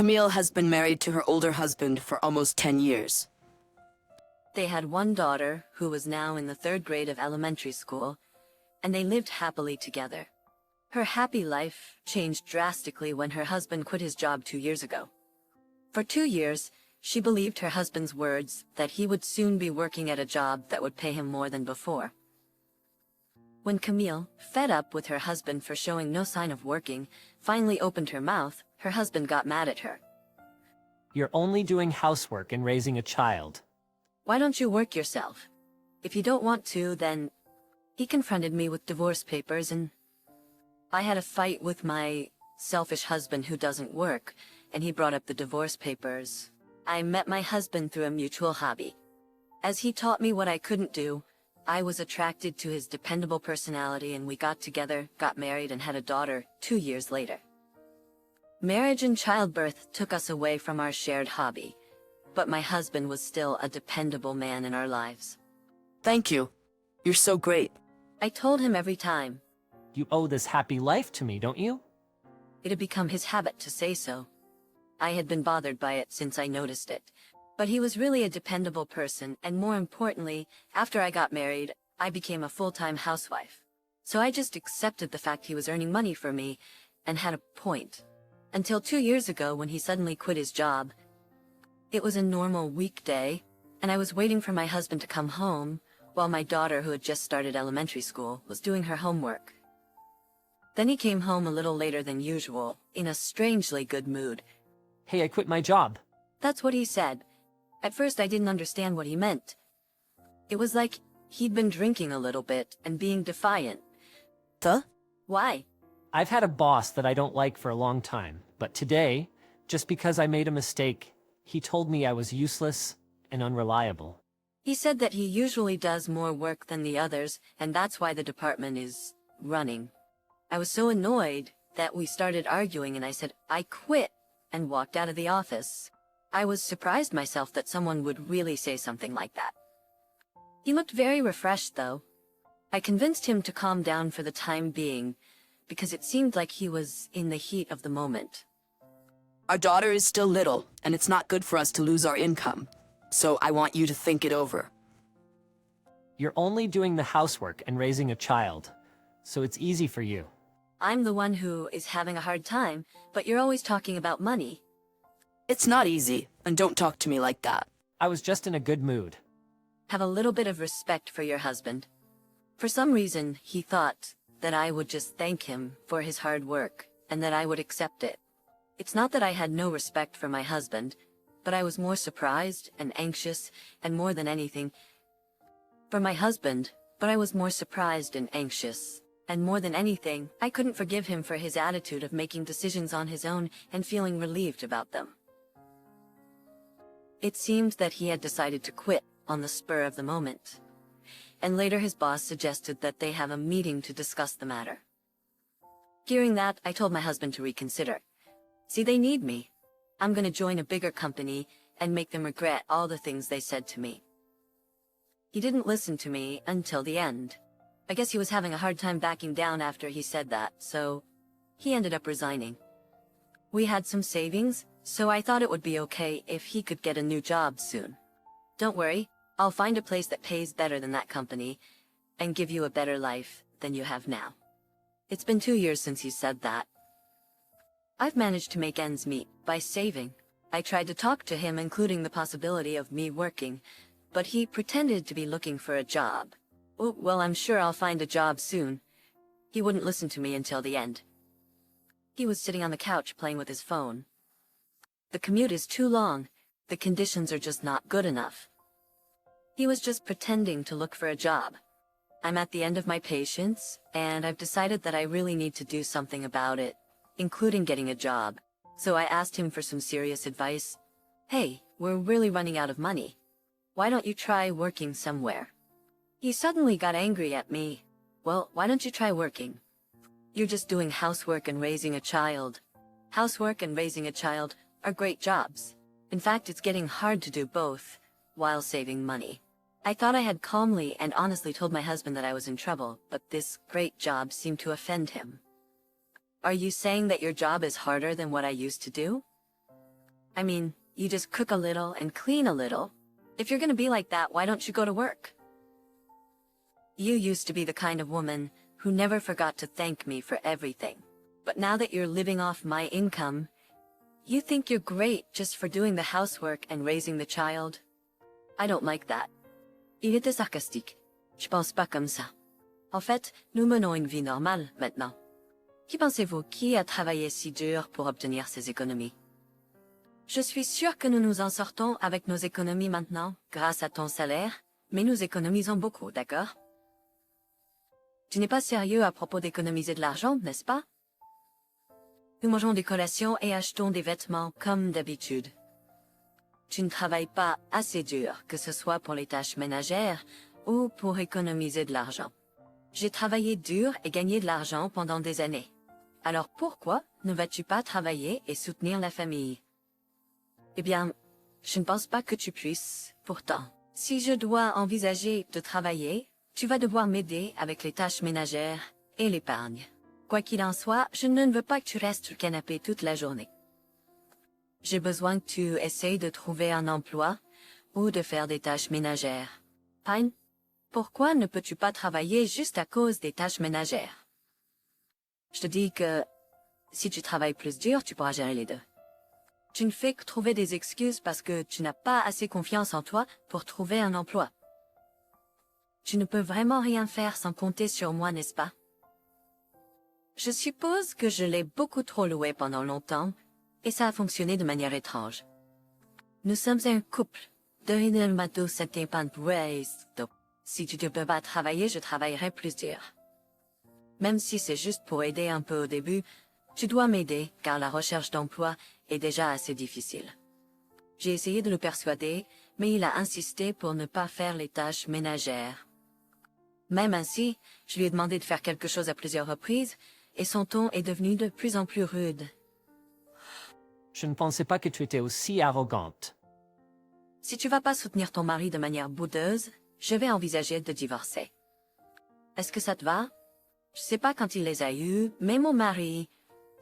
Camille has been married to her older husband for almost 10 years. They had one daughter, who was now in the 3rd grade of elementary school, and they lived happily together. Her happy life changed drastically when her husband quit his job 2 years ago. For 2 years, she believed her husband's words that he would soon be working at a job that would pay him more than before. When Camille, fed up with her husband for showing no sign of working, finally opened her mouth, her husband got mad at her. You're only doing housework and raising a child. Why don't you work yourself? If you don't want to, then... He confronted me with divorce papers, and I had a fight with my selfish husband who doesn't work, and he brought up the divorce papers. I met my husband through a mutual hobby. As he taught me what I couldn't do, I was attracted to his dependable personality, and we got together, got married, and had a daughter 2 years later. Marriage and childbirth took us away from our shared hobby, but my husband was still a dependable man in our lives. Thank you. You're so great. I told him every time. You owe this happy life to me, don't you? It had become his habit to say so. I had been bothered by it since I noticed it. But he was really a dependable person, and more importantly, after I got married, I became a full-time housewife. So I just accepted the fact he was earning money for me, and had a point. Until 2 years ago when he suddenly quit his job. It was a normal weekday, and I was waiting for my husband to come home, while my daughter, who had just started elementary school, was doing her homework. Then he came home a little later than usual, in a strangely good mood. Hey, I quit my job. That's what he said. At first I didn't understand what he meant. It was like he'd been drinking a little bit and being defiant. Why? I've had a boss that I don't like for a long time, but today, just because I made a mistake, he told me I was useless and unreliable. He said that he usually does more work than the others, and that's why the department is running. I was so annoyed that we started arguing, and I said, I quit, and walked out of the office. I was surprised myself that someone would really say something like that. He looked very refreshed, though. I convinced him to calm down for the time being, because it seemed like he was in the heat of the moment. Our daughter is still little, and it's not good for us to lose our income. So I want you to think it over. You're only doing the housework and raising a child, so it's easy for you. I'm the one who is having a hard time, but you're always talking about money. It's not easy, and don't talk to me like that. I was just in a good mood. Have a little bit of respect for your husband. For some reason, he thought that I would just thank him for his hard work, and that I would accept it. It's not that I had no respect for my husband, but I was more surprised and anxious, and more than anything, for my husband, but I was more surprised and anxious. And more than anything, I couldn't forgive him for his attitude of making decisions on his own and feeling relieved about them. It seemed that he had decided to quit on the spur of the moment. And later his boss suggested that they have a meeting to discuss the matter. Hearing that, I told my husband to reconsider. See, they need me. I'm gonna join a bigger company and make them regret all the things they said to me. He didn't listen to me until the end. I guess he was having a hard time backing down after he said that, so he ended up resigning. We had some savings, so I thought it would be okay if he could get a new job soon. Don't worry, I'll find a place that pays better than that company and give you a better life than you have now. It's been 2 years since he said that. I've managed to make ends meet by saving. I tried to talk to him, including the possibility of me working, but he pretended to be looking for a job. Oh, well, I'm sure I'll find a job soon. He wouldn't listen to me until the end. He was sitting on the couch playing with his phone. The commute is too long. The conditions are just not good enough. He was just pretending to look for a job. I'm at the end of my patience, and I've decided that I really need to do something about it, including getting a job. So I asked him for some serious advice. Hey, we're really running out of money. Why don't you try working somewhere? He suddenly got angry at me. Well, why don't you try working? You're just doing housework and raising a child. Housework and raising a child are great jobs. In fact, it's getting hard to do both, while saving money. I thought I had calmly and honestly told my husband that I was in trouble, but this great job seemed to offend him. Are you saying that your job is harder than what I used to do? I mean, you just cook a little and clean a little. If you're gonna be like that, why don't you go to work? You used to be the kind of woman who never forgot to thank me for everything. But now that you're living off my income, you think you're great just for doing the housework and raising the child. I don't like that. Il était sarcastique. Je pense pas comme ça. En fait, nous menons une vie normale maintenant. Qui pensez-vous qui a travaillé si dur pour obtenir ces économies? Je suis sûre que nous nous en sortons avec nos économies maintenant, grâce à ton salaire, mais nous économisons beaucoup, d'accord? Tu n'es pas sérieux à propos d'économiser de l'argent, n'est-ce pas? Nous mangeons des collations et achetons des vêtements comme d'habitude. Tu ne travailles pas assez dur, que ce soit pour les tâches ménagères ou pour économiser de l'argent. J'ai travaillé dur et gagné de l'argent pendant des années. Alors pourquoi ne vas-tu pas travailler et soutenir la famille? Eh bien, je ne pense pas que tu puisses. Pourtant, si je dois envisager de travailler, tu vas devoir m'aider avec les tâches ménagères et l'épargne. Quoi qu'il en soit, je ne veux pas que tu restes sur le canapé toute la journée. J'ai besoin que tu essayes de trouver un emploi ou de faire des tâches ménagères. Pine, pourquoi ne peux-tu pas travailler juste à cause des tâches ménagères? Je te dis que si tu travailles plus dur, tu pourras gérer les deux. Tu ne fais que trouver des excuses parce que tu n'as pas assez confiance en toi pour trouver un emploi. Tu ne peux vraiment rien faire sans compter sur moi, n'est-ce pas? Je suppose que je l'ai beaucoup trop loué pendant longtemps, et ça a fonctionné de manière étrange. Nous sommes un couple. Si tu ne peux pas travailler, je travaillerai plus dur. Même si c'est juste pour aider un peu au début, tu dois m'aider, car la recherche d'emploi est déjà assez difficile. J'ai essayé de le persuader, mais il a insisté pour ne pas faire les tâches ménagères. Même ainsi, je lui ai demandé de faire quelque chose à plusieurs reprises, et son ton est devenu de plus en plus rude. Je ne pensais pas que tu étais aussi arrogante. Si tu vas pas soutenir ton mari de manière boudeuse, je vais envisager de divorcer. Est-ce que ça te va? Je sais pas quand il les a eus, mais mon mari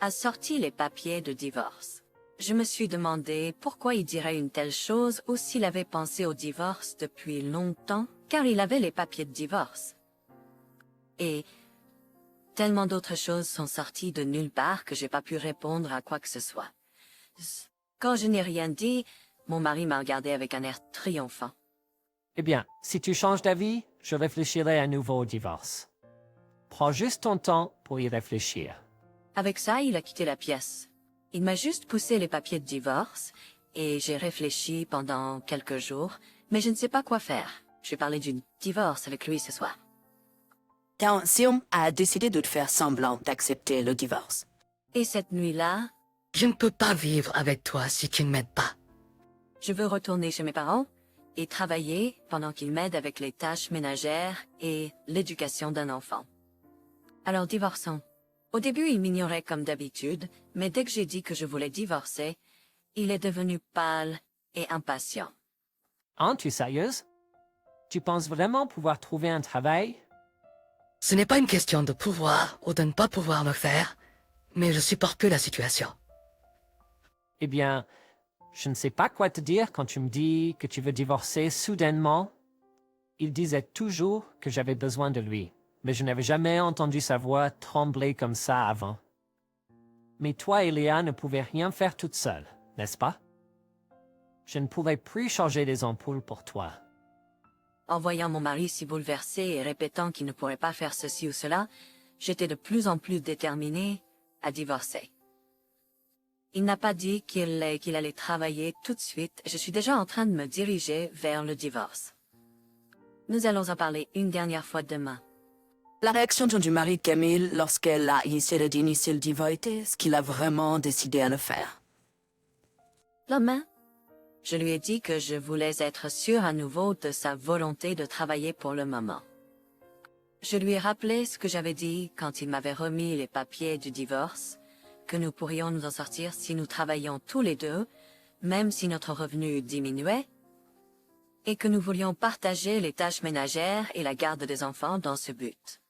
a sorti les papiers de divorce. Je me suis demandé pourquoi il dirait une telle chose ou s'il avait pensé au divorce depuis longtemps, car il avait les papiers de divorce. Et tellement d'autres choses sont sorties de nulle part que j'ai pas pu répondre à quoi que ce soit. Quand je n'ai rien dit, mon mari m'a regardé avec un air triomphant. Eh bien, si tu changes d'avis, je réfléchirai à nouveau au divorce. Prends juste ton temps pour y réfléchir. Avec ça, il a quitté la pièce. Il m'a juste poussé les papiers de divorce, et j'ai réfléchi pendant quelques jours, mais je ne sais pas quoi faire. Je vais parler du divorce avec lui ce soir. Ta ancienne a décidé de te faire semblant d'accepter le divorce. Et cette nuit-là, Je ne peux pas vivre avec toi si tu ne m'aides pas. je veux retourner chez mes parents et travailler pendant qu'ils m'aident avec les tâches ménagères et l'éducation d'un enfant. Alors divorçons. Au début, il m'ignorait comme d'habitude, mais dès que j'ai dit que je voulais divorcer, il est devenu pâle et impatient. Hein, tu es sérieuse? Tu penses vraiment pouvoir trouver un travail? Ce n'est pas une question de pouvoir ou de ne pas pouvoir le faire, mais je supporte plus la situation. Eh bien, je ne sais pas quoi te dire quand tu me dis que tu veux divorcer soudainement. Il disait toujours que j'avais besoin de lui, mais je n'avais jamais entendu sa voix trembler comme ça avant. Mais toi et Léa ne pouvaient rien faire toute seule, n'est-ce pas? Je ne pourrais plus changer les ampoules pour toi. En voyant mon mari si bouleversé et répétant qu'il ne pourrait pas faire ceci ou cela, j'étais de plus en plus déterminée à divorcer. Il n'a pas dit qu'il allait travailler tout de suite. Je suis déjà en train de me diriger vers le divorce. Nous allons en parler une dernière fois demain. La réaction du mari de Camille lorsqu'elle a essayé d'initier le divorce était ce qu'il a vraiment décidé à le faire. Demain, je lui ai dit que je voulais être sûre à nouveau de sa volonté de travailler pour le moment. Je lui ai rappelé ce que j'avais dit quand il m'avait remis les papiers du divorce, que nous pourrions nous en sortir si nous travaillions tous les deux, même si notre revenu diminuait, et que nous voulions partager les tâches ménagères et la garde des enfants dans ce but.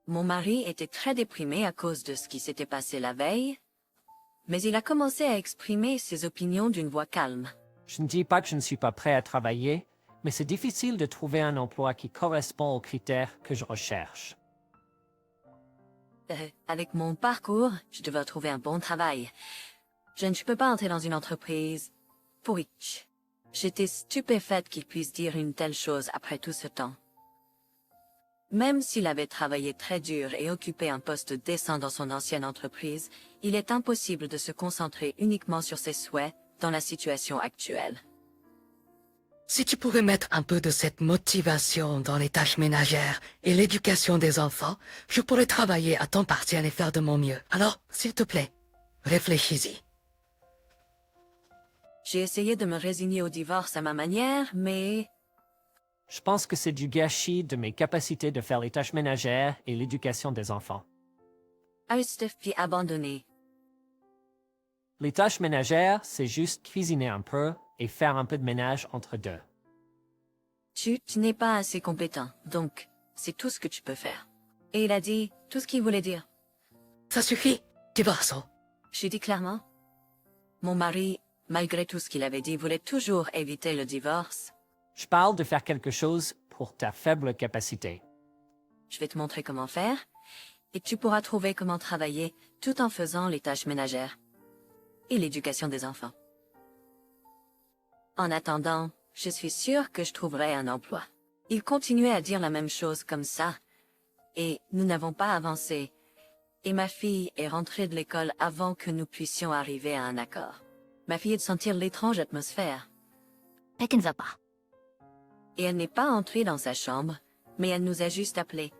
Mon mari était très déprimé à cause de ce qui s'était passé la veille, mais il a commencé à exprimer ses opinions d'une voix calme. Je ne dis pas que je ne suis pas prêt à travailler, mais c'est difficile de trouver un emploi qui correspond aux critères que je recherche. Avec mon parcours, je devrais trouver un bon travail. Je ne peux pas entrer dans une entreprise pour riche. J'étais stupéfaite qu'il puisse dire une telle chose après tout ce temps. Même s'il avait travaillé très dur et occupé un poste décent dans son ancienne entreprise, il est impossible de se concentrer uniquement sur ses souhaits dans la situation actuelle. Si tu pouvais mettre un peu de cette motivation dans les tâches ménagères et l'éducation des enfants, je pourrais travailler à temps partiel et faire de mon mieux. Alors, s'il te plaît, réfléchis-y. J'ai essayé de me résigner au divorce à ma manière, mais Je pense que c'est du gâchis de mes capacités de faire les tâches ménagères et l'éducation des enfants. Austef puis abandonné. Les tâches ménagères, c'est juste cuisiner un peu et faire un peu de ménage entre deux. Tu n'es pas assez compétent, donc c'est tout ce que tu peux faire. Et il a dit tout ce qu'il voulait dire. Ça suffit, divorçons. J'ai dit clairement. Mon mari, malgré tout ce qu'il avait dit, voulait toujours éviter le divorce. Je parle de faire quelque chose pour ta faible capacité. Je vais te montrer comment faire, et tu pourras trouver comment travailler tout en faisant les tâches ménagères et l'éducation des enfants. En attendant, je suis sûre que je trouverai un emploi. Il continuait à dire la même chose comme ça, et nous n'avons pas avancé, et ma fille est rentrée de l'école avant que nous puissions arriver à un accord. Ma fille est de sentir l'étrange atmosphère, Peck ne va pas. et elle n'est pas entrée dans sa chambre, mais elle nous a juste appelés.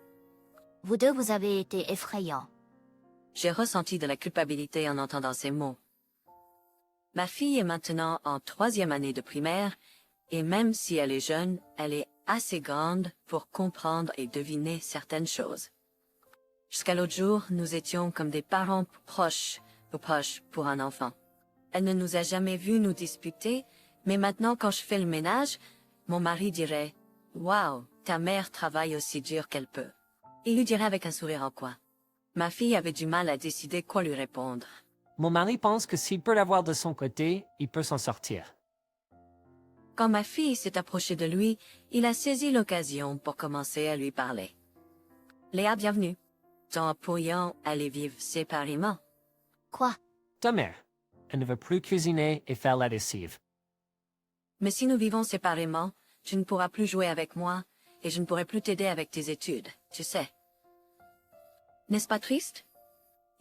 Vous deux, vous avez été effrayants. J'ai ressenti de la culpabilité en entendant ces mots. Ma fille est maintenant en 3e année de primaire, et même si elle est jeune, elle est assez grande pour comprendre et deviner certaines choses. Jusqu'à l'autre jour, nous étions comme des parents proches pour un enfant. Elle ne nous a jamais vus nous disputer, mais maintenant quand je fais le ménage, mon mari dirait « Wow, ta mère travaille aussi dur qu'elle peut ». Il lui dirait avec un sourire en coin. Ma fille avait du mal à décider quoi lui répondre. Mon mari pense que s'il peut l'avoir de son côté, il peut s'en sortir. Quand ma fille s'est approchée de lui, il a saisi l'occasion pour commencer à lui parler. « Léa, bienvenue. Nous pourrions aller vivre séparément. Quoi? Ta mère, elle ne veut plus cuisiner et faire la lessive. Mais si nous vivons séparément, tu ne pourras plus jouer avec moi et je ne pourrai plus t'aider avec tes études, tu sais. N'est-ce pas triste? »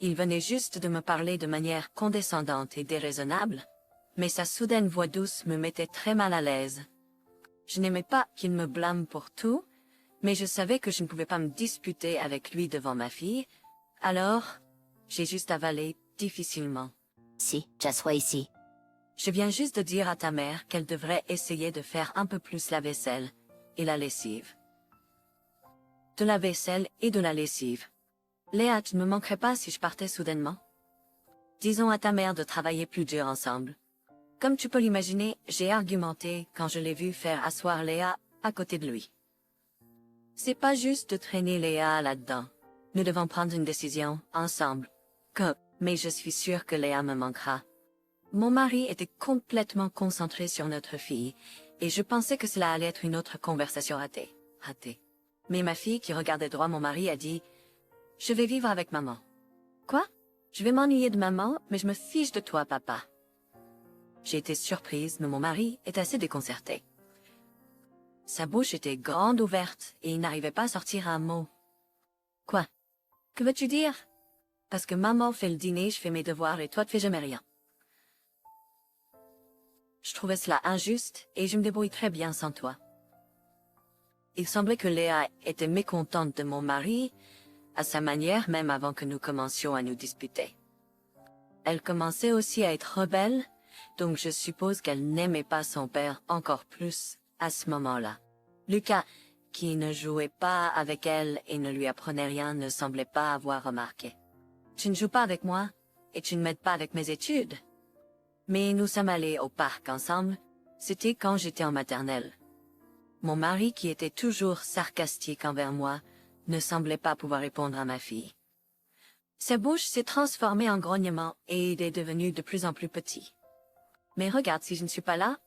Il venait juste de me parler de manière condescendante et déraisonnable, mais sa soudaine voix douce me mettait très mal à l'aise. Je n'aimais pas qu'il me blâme pour tout, mais je savais que je ne pouvais pas me disputer avec lui devant ma fille, alors j'ai juste avalé difficilement. Si, j'assois ici. Je viens juste de dire à ta mère qu'elle devrait essayer de faire un peu plus la vaisselle et la lessive. De la vaisselle et de la lessive. Léa, tu ne me manquerais pas si je partais soudainement? Disons à ta mère de travailler plus dur ensemble. Comme tu peux l'imaginer, j'ai argumenté quand je l'ai vu faire asseoir Léa à côté de lui. C'est pas juste de traîner Léa là-dedans. Nous devons prendre une décision ensemble. Mais je suis sûre que Léa me manquera. Mon mari était complètement concentré sur notre fille, et je pensais que cela allait être une autre conversation ratée. Mais ma fille, qui regardait droit mon mari, a dit « Je vais vivre avec maman. » Quoi? Je vais m'ennuyer de maman, mais je me fiche de toi, papa. J'ai été surprise, mais mon mari est assez déconcerté. Sa bouche était grande ouverte, et il n'arrivait pas à sortir un mot. Quoi? Que veux-tu dire? Parce que maman fait le dîner, je fais mes devoirs, et toi tu fais jamais rien. Je trouvais cela injuste, et je me débrouille très bien sans toi. Il semblait que Léa était mécontente de mon mari, à sa manière même avant que nous commencions à nous disputer. Elle commençait aussi à être rebelle, donc je suppose qu'elle n'aimait pas son père encore plus à ce moment-là. Lucas, qui ne jouait pas avec elle et ne lui apprenait rien, ne semblait pas avoir remarqué. Tu ne joues pas avec moi, et tu ne m'aides pas avec mes études. Mais nous sommes allés au parc ensemble, c'était quand j'étais en maternelle. Mon mari, qui était toujours sarcastique envers moi, ne semblait pas pouvoir répondre à ma fille. Sa bouche s'est transformée en grognement et il est devenu de plus en plus petit. Mais regarde, si je ne suis pas là,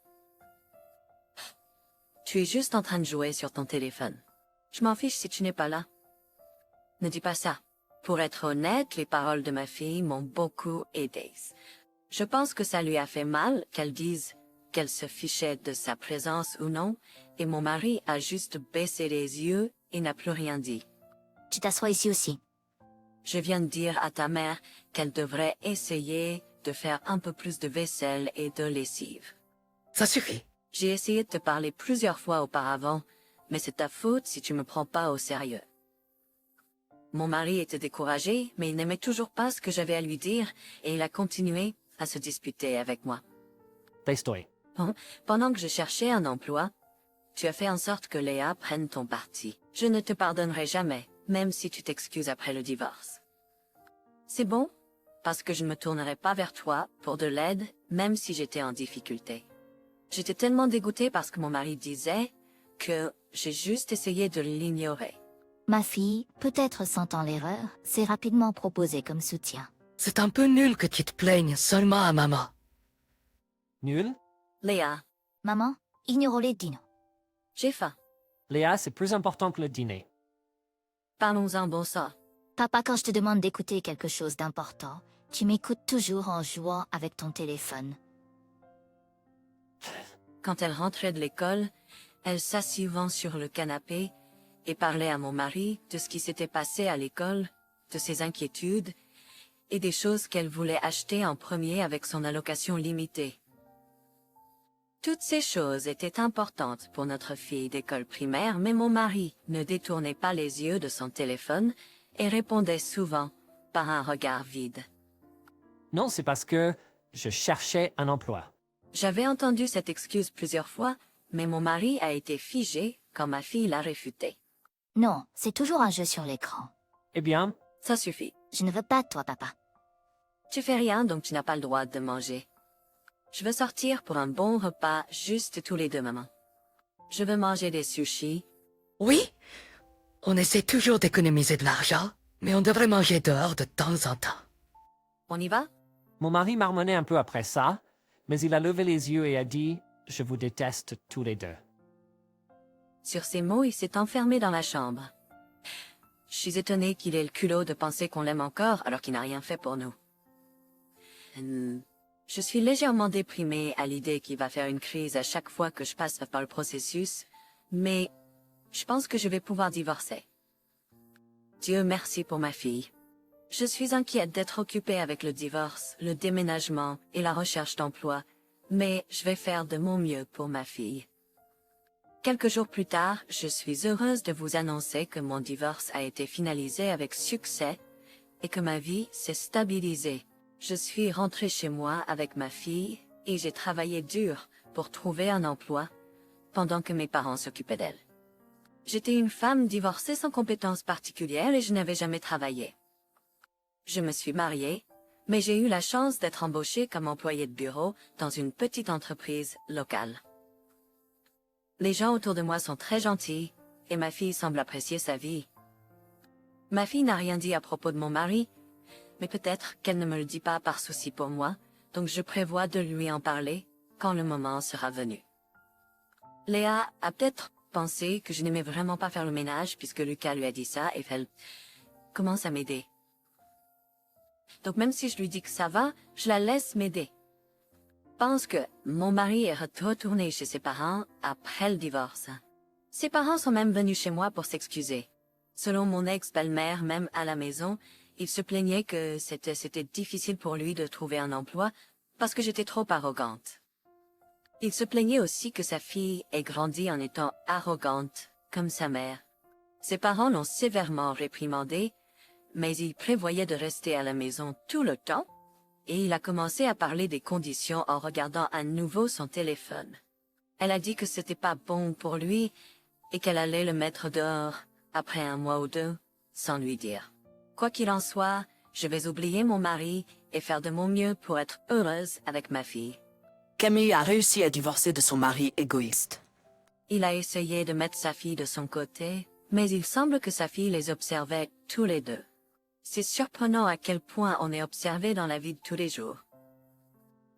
tu es juste en train de jouer sur ton téléphone. Je m'en fiche si tu n'es pas là. Ne dis pas ça. Pour être honnête, les paroles de ma fille m'ont beaucoup aidé. Je pense que ça lui a fait mal qu'elle dise qu'elle se fichait de sa présence ou non, et mon mari a juste baissé les yeux et n'a plus rien dit. Tu t'assois ici aussi. Je viens de dire à ta mère qu'elle devrait essayer de faire un peu plus de vaisselle et de lessive. Ça suffit. J'ai essayé de te parler plusieurs fois auparavant, mais c'est ta faute si tu me prends pas au sérieux. Mon mari était découragé, mais il n'aimait toujours pas ce que j'avais à lui dire, et il a continué à se disputer avec moi. Testoi. Pendant que je cherchais un emploi, tu as fait en sorte que Léa prenne ton parti. Je ne te pardonnerai jamais, même si tu t'excuses après le divorce. C'est bon, parce que je ne me tournerai pas vers toi pour de l'aide, même si j'étais en difficulté. J'étais tellement dégoûtée parce que mon mari disait que j'ai juste essayé de l'ignorer. Ma fille, peut-être sentant l'erreur, s'est rapidement proposée comme soutien. C'est un peu nul que tu te plaignes seulement à maman. Nul? Léa, Maman, ignorons-les, Dino. j'ai faim. Léa, c'est plus important que le dîner. Parlons-en bon sang. Papa, quand je te demande d'écouter quelque chose d'important, tu m'écoutes toujours en jouant avec ton téléphone. Quand elle rentrait de l'école, elle s'assit souvent sur le canapé et parlait à mon mari de ce qui s'était passé à l'école, de ses inquiétudes et des choses qu'elle voulait acheter en premier avec son allocation limitée. Toutes ces choses étaient importantes pour notre fille d'école primaire, mais mon mari ne détournait pas les yeux de son téléphone et répondait souvent par un regard vide. Non, c'est parce que je cherchais un emploi. J'avais entendu cette excuse plusieurs fois, mais mon mari a été figé quand ma fille l'a réfuté. Non, c'est toujours un jeu sur l'écran. Eh bien, Ça suffit. Je ne veux pas de toi, papa. Tu fais rien, donc tu n'as pas le droit de manger. Je veux sortir pour un bon repas juste tous les deux, maman. Je veux manger des sushis. Oui, on essaie toujours d'économiser de l'argent, mais on devrait manger dehors de temps en temps. On y va? mon mari marmonnait un peu après ça, mais il a levé les yeux et a dit « Je vous déteste tous les deux ». Sur ces mots, il s'est enfermé dans la chambre. Je suis étonnée qu'il ait le culot de penser qu'on l'aime encore alors qu'il n'a rien fait pour nous. Je suis légèrement déprimée à l'idée qu'il va faire une crise à chaque fois que je passe par le processus, mais je pense que je vais pouvoir divorcer. Dieu merci pour ma fille. Je suis inquiète d'être occupée avec le divorce, le déménagement et la recherche d'emploi, mais je vais faire de mon mieux pour ma fille. Quelques jours plus tard, je suis heureuse de vous annoncer que mon divorce a été finalisé avec succès et que ma vie s'est stabilisée. Je suis rentrée chez moi avec ma fille et j'ai travaillé dur pour trouver un emploi pendant que mes parents s'occupaient d'elle. J'étais une femme divorcée sans compétences particulières et je n'avais jamais travaillé. Je me suis mariée, mais j'ai eu la chance d'être embauchée comme employée de bureau dans une petite entreprise locale. Les gens autour de moi sont très gentils et ma fille semble apprécier sa vie. Ma fille n'a rien dit à propos de mon mari, mais peut-être qu'elle ne me le dit pas par souci pour moi, donc je prévois de lui en parler quand le moment sera venu. Léa a peut-être pensé que je n'aimais vraiment pas faire le ménage puisque Lucas lui a dit ça et elle commence à m'aider. Donc même si je lui dis que ça va, je la laisse m'aider. Pense que mon mari est retourné chez ses parents après le divorce. Ses parents sont même venus chez moi pour s'excuser. Selon mon ex-belle-mère, même à la maison, il se plaignait que c'était difficile pour lui de trouver un emploi parce que j'étais trop arrogante. Il se plaignait aussi que sa fille ait grandi en étant arrogante, comme sa mère. Ses parents l'ont sévèrement réprimandée, mais il prévoyait de rester à la maison tout le temps, et il a commencé à parler des conditions en regardant à nouveau son téléphone. Elle a dit que c'était pas bon pour lui, et qu'elle allait le mettre dehors, après un mois ou deux, sans lui dire. Quoi qu'il en soit, je vais oublier mon mari et faire de mon mieux pour être heureuse avec ma fille. Camille a réussi à divorcer de son mari égoïste. Il a essayé de mettre sa fille de son côté, mais il semble que sa fille les observait tous les deux. C'est surprenant à quel point on est observé dans la vie de tous les jours.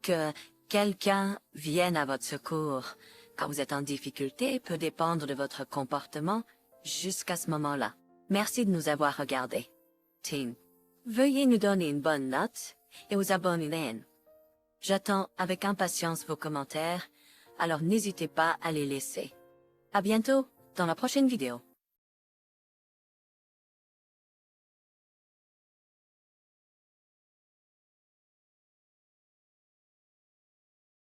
Que quelqu'un vienne à votre secours quand vous êtes en difficulté peut dépendre de votre comportement jusqu'à ce moment-là. Merci de nous avoir regardés. Team. Veuillez nous donner une bonne note et vous abonner. J'attends avec impatience vos commentaires, alors n'hésitez pas à les laisser. À bientôt dans la prochaine vidéo.